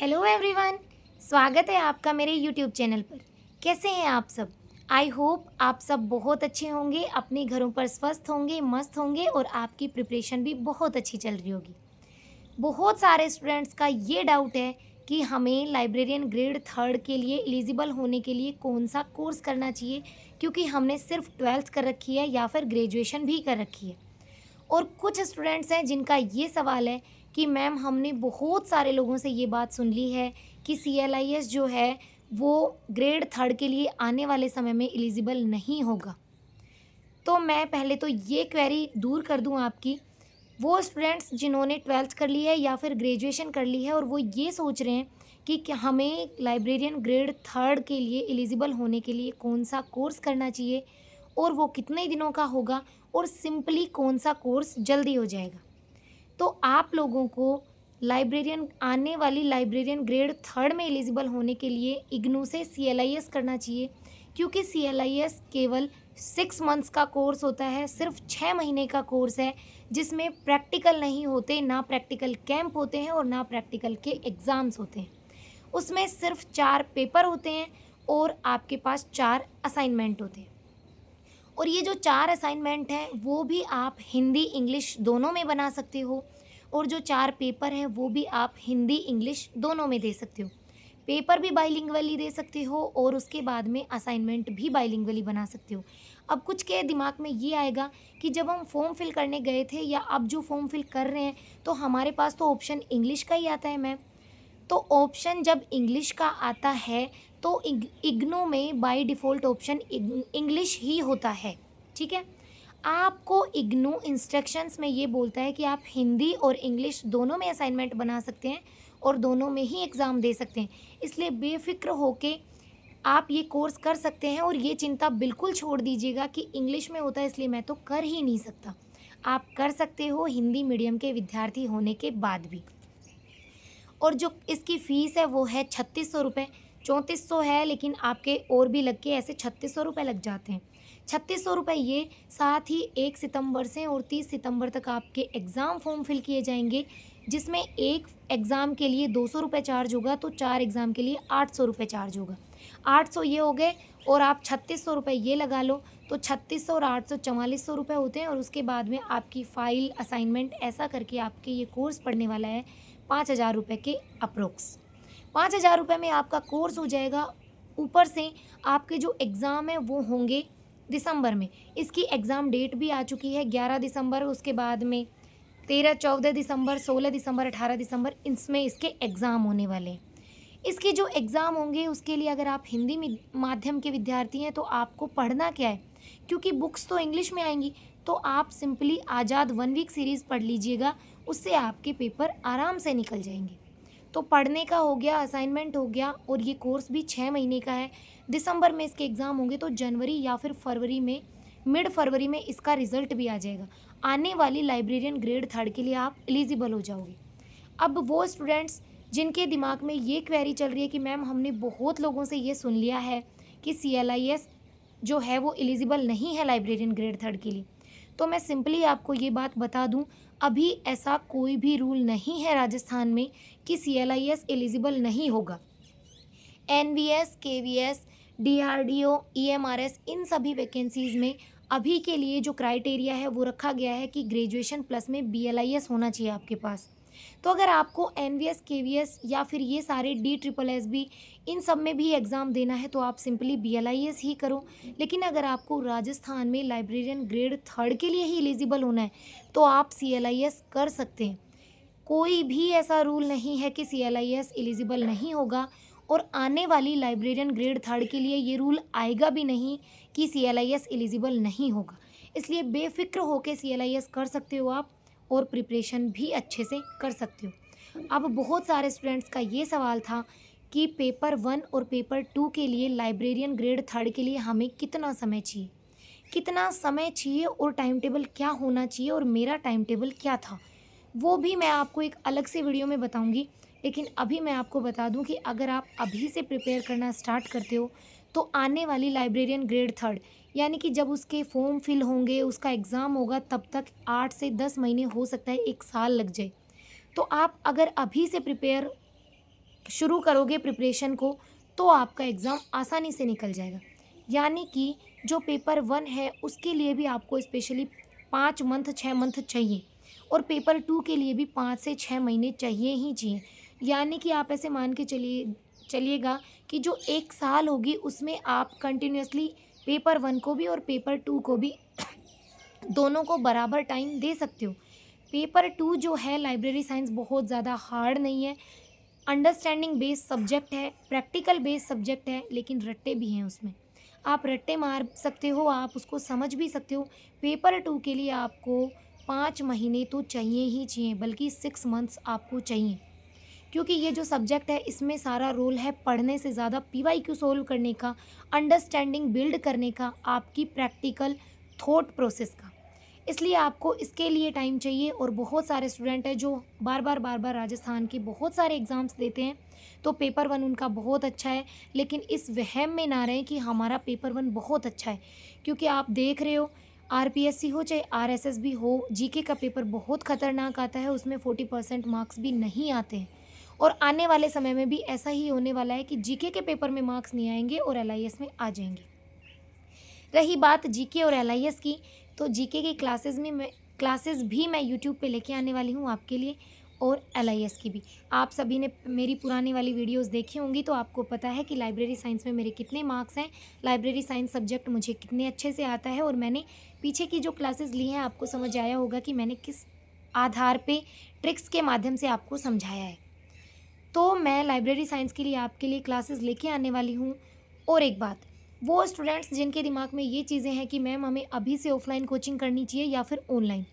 Hello everyone. स्वागत है आपका मेरे यूट्यूब चैनल पर। कैसे हैं आप सब? आई होप आप सब बहुत अच्छे होंगे, अपने घरों पर स्वस्थ होंगे, मस्त होंगे और आपकी प्रिपरेशन भी बहुत अच्छी चल रही होगी। बहुत सारे स्टूडेंट्स का ये डाउट है कि हमें लाइब्रेरियन ग्रेड थर्ड के लिए एलिजिबल होने के लिए कौन सा कोर्स करना चाहिए, क्योंकि हमने सिर्फ ट्वेल्थ कर रखी है या फिर ग्रेजुएशन भी कर रखी है। और कुछ स्टूडेंट्स हैं जिनका ये सवाल है कि मैम हमने बहुत सारे लोगों से ये बात सुन ली है कि CLIS जो है वो ग्रेड थर्ड के लिए आने वाले समय में एलिजिबल नहीं होगा। तो मैं पहले तो ये क्वेरी दूर कर दूं आपकी। वो स्टूडेंट्स जिन्होंने ट्वेल्थ कर ली है या फिर ग्रेजुएशन कर ली है और वो ये सोच रहे हैं कि क्या हमें लाइब्रेरियन ग्रेड थर्ड के लिए एलिजिबल होने के लिए कौन सा कोर्स करना चाहिए और वो कितने दिनों का होगा और सिंपली कौन सा कोर्स जल्दी हो जाएगा। तो आप लोगों को लाइब्रेरियन आने वाली लाइब्रेरियन ग्रेड थर्ड में एलिजिबल होने के लिए इग्नू से CLIS करना चाहिए, क्योंकि CLIS केवल 6 मंथ्स का कोर्स होता है, सिर्फ 6 महीने का कोर्स है, जिसमें प्रैक्टिकल नहीं होते, ना प्रैक्टिकल कैंप होते हैं और ना प्रैक्टिकल के एग्ज़ाम्स होते हैं। उसमें सिर्फ 4 पेपर होते हैं और आपके पास 4 असाइनमेंट होते हैं। और ये जो 4 असाइनमेंट हैं वो भी आप हिंदी इंग्लिश दोनों में बना सकते हो, और जो 4 पेपर हैं वो भी आप हिंदी इंग्लिश दोनों में दे सकते हो। पेपर भी बाइलिंगुअली दे सकते हो और उसके बाद में असाइनमेंट भी बाइलिंगुअली बना सकते हो। अब कुछ के दिमाग में ये आएगा कि जब हम फॉर्म फिल करने गए थे या अब जो फॉर्म फिल कर रहे हैं तो हमारे पास तो ऑप्शन इंग्लिश का ही आता है मैम। तो ऑप्शन जब इंग्लिश का आता है तो इग्नू में बाय डिफ़ॉल्ट ऑप्शन इंग्लिश ही होता है, ठीक है। आपको इग्नू इंस्ट्रक्शंस में ये बोलता है कि आप हिंदी और इंग्लिश दोनों में असाइनमेंट बना सकते हैं और दोनों में ही एग्ज़ाम दे सकते हैं। इसलिए बेफिक्र होके आप ये कोर्स कर सकते हैं और ये चिंता बिल्कुल छोड़ दीजिएगा कि इंग्लिश में होता है इसलिए मैं तो कर ही नहीं सकता। आप कर सकते हो हिंदी मीडियम के विद्यार्थी होने के बाद भी। और जो इसकी फ़ीस है वो है 3600 रुपये। 3400 है लेकिन आपके और भी लग के ऐसे 3600 रुपये लग जाते हैं। 3600 रुपये ये, साथ ही 1 सितंबर से और 30 सितंबर तक आपके एग्ज़ाम फॉर्म फिल किए जाएंगे, जिसमें एक एग्ज़ाम के लिए 200 रुपये चार्ज होगा, तो 4 एग्ज़ाम के लिए 800 रुपये चार्ज होगा। 800 ये हो गए और आप 3600 रुपये ये लगा लो, तो 3600 और 800 4400 रुपये होते हैं। और उसके बाद में आपकी फ़ाइल असाइनमेंट ऐसा करके आपके ये कोर्स पढ़ने वाला है 5000 रुपये के अप्रोक्स। 5000 रुपये में आपका कोर्स हो जाएगा। ऊपर से आपके जो एग्ज़ाम है वो होंगे दिसंबर में। इसकी एग्ज़ाम डेट भी आ चुकी है 11 दिसंबर, उसके बाद में 13 14 दिसंबर 16 दिसंबर 18 दिसंबर, इसमें इसके एग्ज़ाम होने वाले हैं। इसके जो एग्ज़ाम होंगे उसके लिए अगर आप हिंदी माध्यम के विद्यार्थी हैं तो आपको पढ़ना क्या है, क्योंकि बुक्स तो इंग्लिश में आएंगी, तो आप सिंपली आज़ाद 1 वीक सीरीज़ पढ़ लीजिएगा, उससे आपके पेपर आराम से निकल जाएंगे। तो पढ़ने का हो गया, असाइनमेंट हो गया, और ये कोर्स भी 6 महीने का है। दिसंबर में इसके एग्ज़ाम होंगे तो जनवरी या फिर फरवरी में, मिड फरवरी में इसका रिज़ल्ट भी आ जाएगा। आने वाली लाइब्रेरियन ग्रेड थर्ड के लिए आप एलिजिबल हो जाओगे। अब वो स्टूडेंट्स जिनके दिमाग में ये क्वेरी चल रही है कि मैम हमने बहुत लोगों से ये सुन लिया है कि CLIS जो है वो एलिजिबल नहीं है लाइब्रेरियन ग्रेड थर्ड के लिए, तो मैं सिंपली आपको ये बात बता दूं, अभी ऐसा कोई भी रूल नहीं है राजस्थान में कि CLIS एलिजिबल नहीं होगा। NVS, KVS, DRDO, EMRS, इन सभी वैकेंसीज़ में अभी के लिए जो क्राइटेरिया है वो रखा गया है कि ग्रेजुएशन प्लस में BLIS होना चाहिए आपके पास। तो अगर आपको NVS, KVS या फिर ये सारे DSSS इन सब में भी एग्ज़ाम देना है तो आप सिंपली BLIS ही करो। लेकिन अगर आपको राजस्थान में लाइब्रेरियन ग्रेड थर्ड के लिए ही एलिजिबल होना है तो आप CLIS कर सकते हैं। कोई भी ऐसा रूल नहीं है कि CLIS एलिजिबल नहीं होगा, और आने वाली लाइब्रेरियन ग्रेड थर्ड के लिए ये रूल आएगा भी नहीं कि CLIS एलिजिबल नहीं होगा। इसलिए बेफिक्र होकर CLIS कर सकते हो आप और प्रिपरेशन भी अच्छे से कर सकते हो। अब बहुत सारे स्टूडेंट्स का ये सवाल था कि पेपर 1 और पेपर 2 के लिए लाइब्रेरियन ग्रेड थर्ड के लिए हमें कितना समय चाहिए, कितना समय चाहिए और टाइम टेबल क्या होना चाहिए, और मेरा टाइम टेबल क्या था वो भी मैं आपको एक अलग से वीडियो में बताऊंगी। लेकिन अभी मैं आपको बता दूं कि अगर आप अभी से प्रिपेयर करना स्टार्ट करते हो तो आने वाली लाइब्रेरियन ग्रेड थर्ड, यानी कि जब उसके फॉर्म फिल होंगे, उसका एग्ज़ाम होगा, तब तक 8 से 10 महीने, हो सकता है 1 साल लग जाए। तो आप अगर अभी से प्रिपेयर शुरू करोगे प्रिपरेशन को तो आपका एग्ज़ाम आसानी से निकल जाएगा। यानी कि जो पेपर 1 है उसके लिए भी आपको स्पेशली 5 मंथ 6 मंथ चाहिए और पेपर 2 के लिए भी 5 से 6 महीने चाहिए ही चाहिए। यानी कि आप ऐसे मान के चलिएगा कि जो 1 साल होगी उसमें आप कंटिन्यूअसली पेपर 1 को भी और पेपर 2 को भी दोनों को बराबर टाइम दे सकते हो। पेपर 2 जो है लाइब्रेरी साइंस बहुत ज़्यादा हार्ड नहीं है, अंडरस्टैंडिंग बेस्ड सब्जेक्ट है, प्रैक्टिकल बेस्ड सब्जेक्ट है, लेकिन रट्टे भी हैं उसमें। आप रट्टे मार सकते हो, आप उसको समझ भी सकते हो। पेपर 2 के लिए आपको 5 महीने तो चाहिए ही चाहिए, बल्कि 6 मंथ्स आपको चाहिए, क्योंकि ये जो सब्जेक्ट है इसमें सारा रोल है पढ़ने से ज़्यादा पीवाईक्यू सॉल्व करने का, अंडरस्टैंडिंग बिल्ड करने का, आपकी प्रैक्टिकल थॉट प्रोसेस का। इसलिए आपको इसके लिए टाइम चाहिए और बहुत सारे स्टूडेंट हैं जो बार बार राजस्थान के बहुत सारे एग्ज़ाम्स देते हैं, तो पेपर 1 उनका बहुत अच्छा है। लेकिन इस वहम में ना रहें कि हमारा पेपर 1 बहुत अच्छा है, क्योंकि आप देख रहे हो आरपीएससी हो चाहे आरएसएस हो, जीके का पेपर बहुत खतरनाक आता है, उसमें 40% मार्क्स भी नहीं आते हैं। और आने वाले समय में भी ऐसा ही होने वाला है कि जीके के पेपर में मार्क्स नहीं आएंगे और एलआईएस में आ जाएंगे। रही बात जीके और एलआईएस की, तो जीके की क्लासेस भी मैं यूट्यूब पे लेके आने वाली हूँ आपके लिए, और एलआईएस की भी। आप सभी ने मेरी पुरानी वाली वीडियोस देखी होंगी तो आपको पता है कि लाइब्रेरी साइंस में मेरे कितने मार्क्स हैं, लाइब्रेरी साइंस सब्जेक्ट मुझे कितने अच्छे से आता है, और मैंने पीछे की जो क्लासेस ली हैं आपको समझ आया होगा कि मैंने किस आधार पे ट्रिक्स के माध्यम से आपको समझाया है। तो मैं लाइब्रेरी साइंस के लिए आपके लिए क्लासेस लेके आने वाली हूँ। और एक बात, वो स्टूडेंट्स जिनके दिमाग में ये चीज़ें हैं कि मैम हमें अभी से ऑफलाइन कोचिंग करनी चाहिए या फिर ऑनलाइन,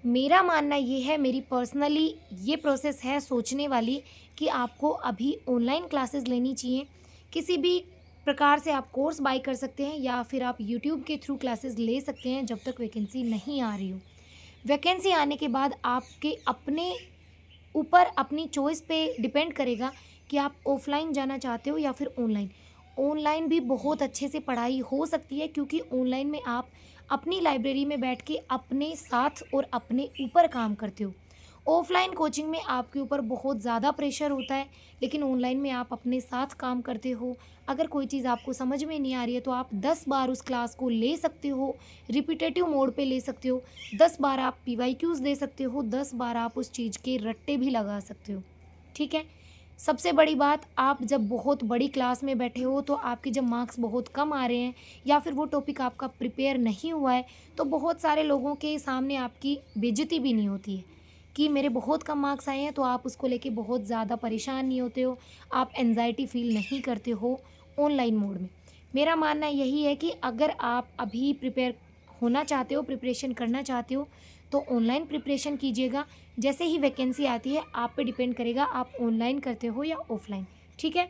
मेरा मानना ये है, मेरी पर्सनली ये प्रोसेस है सोचने वाली कि आपको अभी ऑनलाइन क्लासेस लेनी चाहिए। किसी भी प्रकार से आप कोर्स बाय कर सकते हैं या फिर आप यूट्यूब के थ्रू क्लासेस ले सकते हैं जब तक वैकेंसी नहीं आ रही हो। वैकेंसी आने के बाद आपके अपने ऊपर अपनी चॉइस पे डिपेंड करेगा कि आप ऑफलाइन जाना चाहते हो या फिर ऑनलाइन। ऑनलाइन भी बहुत अच्छे से पढ़ाई हो सकती है, क्योंकि ऑनलाइन में आप अपनी लाइब्रेरी में बैठ के अपने साथ और अपने ऊपर काम करते हो। ऑफलाइन कोचिंग में आपके ऊपर बहुत ज़्यादा प्रेशर होता है, लेकिन ऑनलाइन में आप अपने साथ काम करते हो। अगर कोई चीज़ आपको समझ में नहीं आ रही है तो आप 10 बार उस क्लास को ले सकते हो, रिपीटेटिव मोड पे ले सकते हो, 10 बार आप पीवाईक्यूज़ दे सकते हो, 10 बार आप उस चीज़ के रट्टे भी लगा सकते हो। ठीक है? सबसे बड़ी बात, आप जब बहुत बड़ी क्लास में बैठे हो तो आपके जब मार्क्स बहुत कम आ रहे हैं या फिर वो टॉपिक आपका प्रिपेयर नहीं हुआ है, तो बहुत सारे लोगों के सामने आपकी बेइज्जती भी नहीं होती है कि मेरे बहुत कम मार्क्स आए हैं, तो आप उसको लेके बहुत ज़्यादा परेशान नहीं होते हो, आप एंजाइटी फ़ील नहीं करते हो ऑनलाइन मोड में। मेरा मानना यही है कि अगर आप अभी प्रिपेयर होना चाहते हो, प्रिपरेशन करना चाहते हो, तो ऑनलाइन प्रिपरेशन कीजिएगा। जैसे ही वैकेंसी आती है आप पे डिपेंड करेगा आप ऑनलाइन करते हो या ऑफलाइन। ठीक है?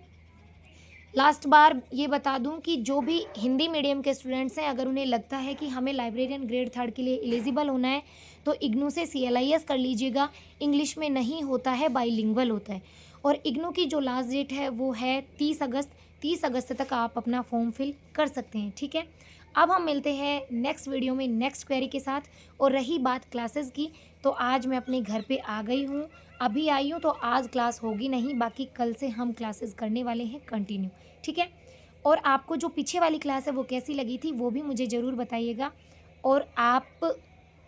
लास्ट बार ये बता दूं कि जो भी हिंदी मीडियम के स्टूडेंट्स हैं, अगर उन्हें लगता है कि हमें लाइब्रेरियन ग्रेड 3 के लिए एलिजिबल होना है, तो इग्नू से सीएलआईएस कर लीजिएगा। इंग्लिश में नहीं होता है, बाइलिंगुअल होता है। और इग्नू की जो लास्ट डेट है वो है 30 अगस्त। 30 अगस्त तक आप अपना फॉर्म फिल कर सकते हैं। ठीक है? अब हम मिलते हैं नेक्स्ट वीडियो में नेक्स्ट क्वेरी के साथ। और रही बात क्लासेस की, तो आज मैं अपने घर पे आ गई हूँ, अभी आई हूँ, तो आज क्लास होगी नहीं, बाकी कल से हम क्लासेस करने वाले हैं कंटिन्यू। ठीक है? और आपको जो पीछे वाली क्लास है वो कैसी लगी थी वो भी मुझे ज़रूर बताइएगा, और आप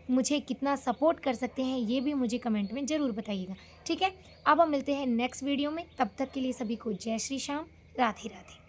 मुझे कितना सपोर्ट कर सकते हैं ये भी मुझे कमेंट में ज़रूर बताइएगा। ठीक है? अब हम मिलते हैं नेक्स्ट वीडियो में, तब तक के लिए सभी को जय श्री श्याम, राधे राधे।